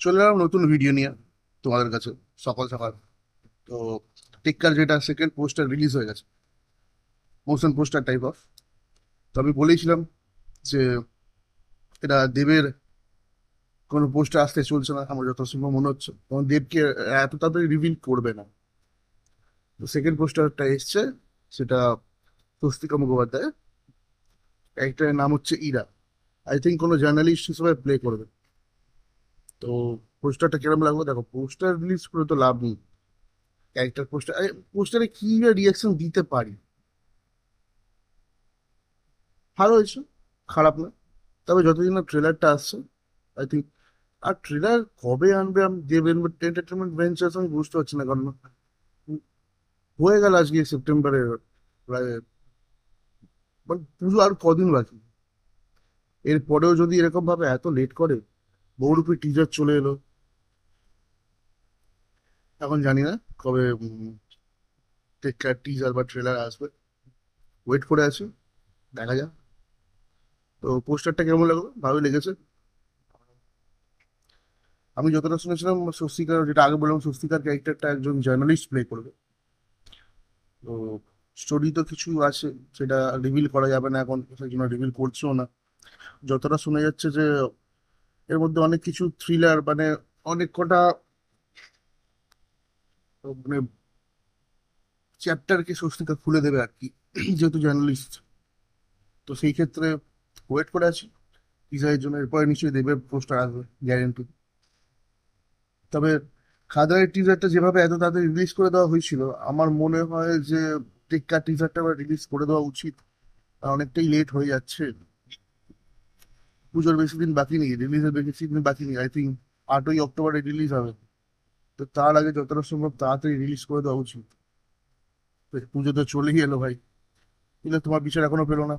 চলে এলাম নতুন ভিডিও নিয়ে তোমাদের কাছে সকাল সকাল। তো টেক্কার যেটা সেকেন্ড পোস্টার রিলিজ হয়ে গেছে, মোশন পোস্টার টাইপ অফ। তো আমি বলেছিলাম যে এটা দেবের কোনো পোস্টার আসতে চলছে না, আমার যত সম্ভব মনে হচ্ছে তখন দেবকে এত তাড়াতাড়ি রিভিল করবে না। তো সেকেন্ড পোস্টারটা এসছে, সেটা স্বস্তিকা মুখোপাধ্যায়, ক্যারেক্টারের নাম হচ্ছে ইরা। আই থিঙ্ক কোনো জার্নালিস্ট হিসেবে প্লে করবে। তো পোস্টারটা কিরম লাগলো দেখো, পোস্টার রিলিজ করে তো লাভ নেই, ক্যারেক্টার পোস্টার, পোস্টারে কি রিয়াকশন দিতে পারি। ভালো হয়েছে, খারাপ না। তবে যতদিন না ট্রেলারটা আসছে, আই থিঙ্ক, আর ট্রেলার কবে আনবে আমি দেব এন্টারটেনমেন্ট ভেঞ্চার্স আমি বুঝতে পারছি না, কারণ হয়ে গেল আজকে সেপ্টেম্বরে প্রায়, মানে পুজো আর কদিন বাকি। এরপরেও যদি এরকম ভাবে এত লেট করে, বহুরূপী টিজার চলে এলো, এখন জানি না কবে টিজার বা ট্রেলার আসবে। ওয়েট করে আছি, দেখা যাক। তো পোস্টারটা কেমন লাগলো? ভালোই লেগেছে। আমি যতটা শুনেছিলাম স্বস্তিকার, যেটা আগে বললাম, স্বস্তিকার ক্যারেক্টারটা একজন জার্নালিস্ট প্লে করবে। তো স্টোরি তো কিছু আছে, সেটা রিভিল করা যাবে না এখন, সেই জন্য রিভিল করছেও না। যতটা শোনা যাচ্ছে যে এর মধ্যে অনেক কিছু থ্রিলার, মানে অনেক কটা মানে চ্যাপ্টারকে স্বস্তিকা খুলে দেবে আর কি, যেহেতু জার্নালিস্ট। তো সেই ক্ষেত্রে ওয়েট করে আছি টিজারের জন্য। এরপরে নিশ্চয়ই দেবের পোস্টার আসবে, গ্যারেন্টি। তবে খাদারের টিজারটা যেভাবে এত তাড়াতাড়ি রিলিজ করে দেওয়া হয়েছিল, আমার মনে হয় যে টেক্কা টিজারটা আবার রিলিজ করে দেওয়া উচিত। আর অনেকটাই লেট হয়ে যাচ্ছে, পুজোর বেশি দিন বাকি নেই, রিলিজের বেশি দিন বাকি নেই। আই থিঙ্ক 8ই অক্টোবরে রিলিজ হবে। তো তার আগে যতটা সম্ভব তাড়াতাড়ি রিলিজ করে দেওয়া উচিত। তো পুজো তো চলেই এলো ভাই, কিন্তু তোমার বিচার এখনো পেলো না।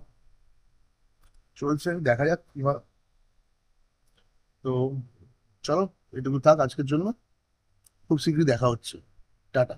চলছে, দেখা যাক কি হয়। তো চলো, এটুকু থাক আজকের জন্য। খুব শীঘ্রই দেখা হচ্ছে। টাটা।